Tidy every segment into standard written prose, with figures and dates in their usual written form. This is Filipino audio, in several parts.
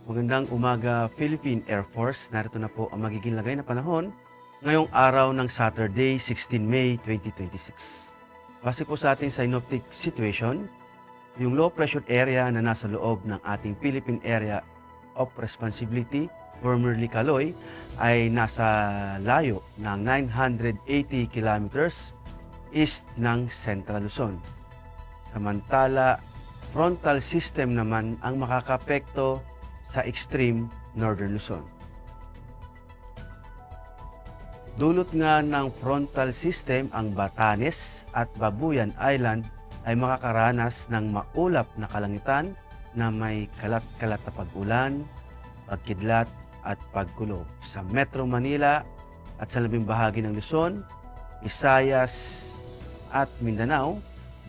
Magandang umaga, Philippine Air Force. Narito na po ang magiging lagay na panahon ngayong araw ng Saturday, 16 May 2026. Base po sa ating synoptic situation, yung low pressure area na nasa loob ng ating Philippine Area of Responsibility, formerly Kaloy, ay nasa layo ng 980 kilometers east ng Central Luzon. Samantala, frontal system naman ang makakapekto sa extreme northern Luzon. Dulot nga ng frontal system ang Batanes at Babuyan Island ay makakaranas ng maulap na kalangitan na may kalat-kalat na pag-ulan, pagkidlat at pagkulog. Sa Metro Manila at sa labing bahagi ng Luzon, Visayas at Mindanao,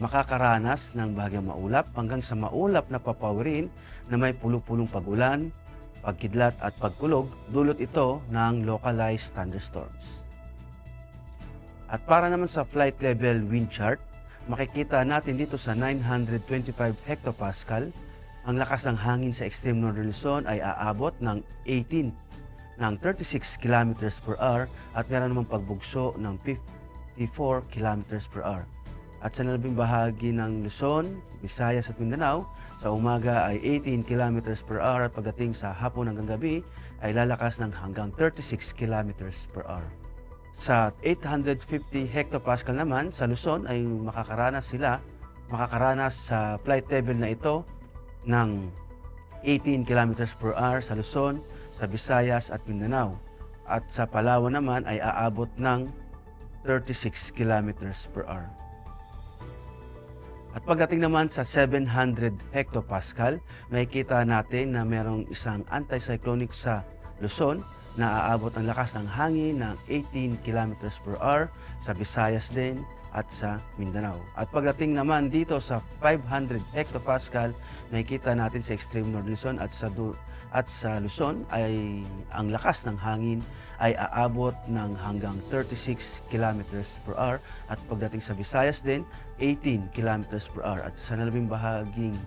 makakaranas ng bahagyang maulap hanggang sa maulap na papawirin na may pulo-pulong pag-ulan, pagkidlat at pagkulog, dulot ito ng localized thunderstorms. At para naman sa flight level wind chart, makikita natin dito sa 925 hectopascal, ang lakas ng hangin sa extreme northern Luzon ay aabot ng 36 km per hour at meron namang pagbugso ng 54 km per hour. At sa nalabing bahagi ng Luzon, Visayas at Mindanao, sa umaga ay 18 km per hour at pagdating sa hapon hanggang gabi ay lalakas ng hanggang 36 km per hour. Sa 850 hectopascal naman, sa Luzon ay makakaranas sa flight level na ito ng 18 km per hour sa Luzon, sa Visayas at Mindanao. At sa Palawan naman ay aabot ng 36 km per hour. At pagdating naman sa 700 hectopascal, makikita natin na merong isang anticyclonic sa Luzon na aabot ang lakas ng hangin ng 18 km per hour sa Visayas din at sa Mindanao. At pagdating naman dito sa 500 hectopascal, makikita natin sa extreme northern Luzon at sa Luzon ay ang lakas ng hangin ay aabot ng hanggang 36 km per hour at pagdating sa Visayas din 18 km per hour at sa nalabing bahaging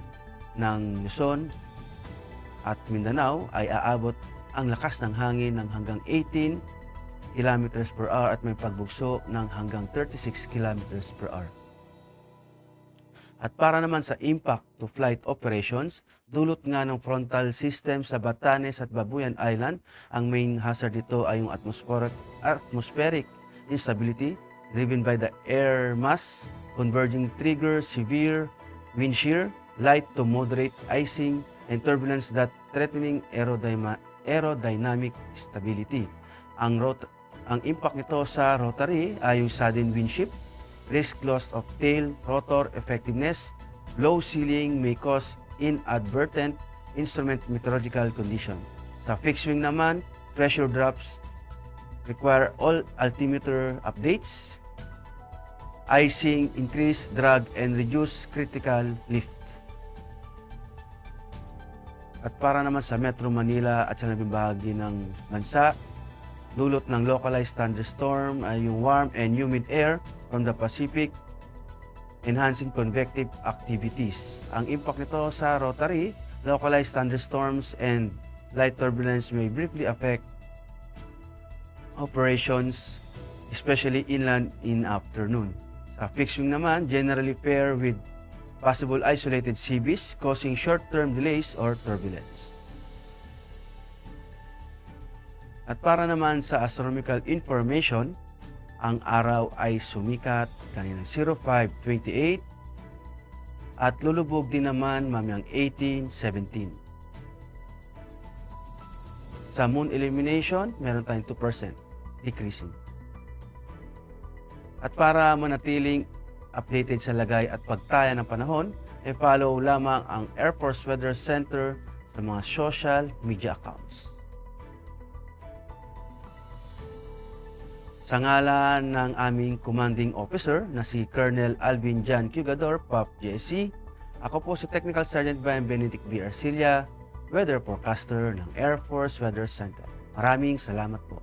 ng Luzon at Mindanao ay aabot ang lakas ng hangin ng hanggang 18 km per hour at may pagbugso ng hanggang 36 km per hour. At para naman sa impact to flight operations, dulot nga ng frontal system sa Batanes at Babuyan Island, ang main hazard dito ay yung atmospheric instability driven by the air mass, converging trigger severe wind shear, light to moderate icing, and turbulence that threatening aerodynamic stability. Ang impact nito sa rotary ay yung sudden wind shift, risk loss of tail rotor effectiveness, low ceiling may cause inadvertent instrument meteorological condition. Sa fixed wing naman, pressure drops require all altimeter updates, icing, increase drag, and reduce critical lift. At para naman sa Metro Manila at sa labing bahagi ng bansa, dulot ng localized thunderstorm ay yung warm and humid air from the Pacific, enhancing convective activities. Ang impact nito sa rotary, localized thunderstorms and light turbulence may briefly affect operations, especially inland in afternoon. Sa fixed wing naman, generally pair with possible isolated seas causing short-term delays or turbulence. At para naman sa astronomical information, ang araw ay sumikat kaninang 05:28 at lulubog din naman mamayang 18:17. Sa moon illumination, meron tayong 2% decreasing. At para manatiling updated sa lagay at pagtaya ng panahon, follow lamang ang Air Force Weather Center sa mga social media accounts. Sa ngalan ng aming commanding officer na si Colonel Alvin Jan Cugador, PAP JSC, ako po si Technical Sergeant Brian Benedict B. Arcilla, Weather Forecaster ng Air Force Weather Center. Maraming salamat po.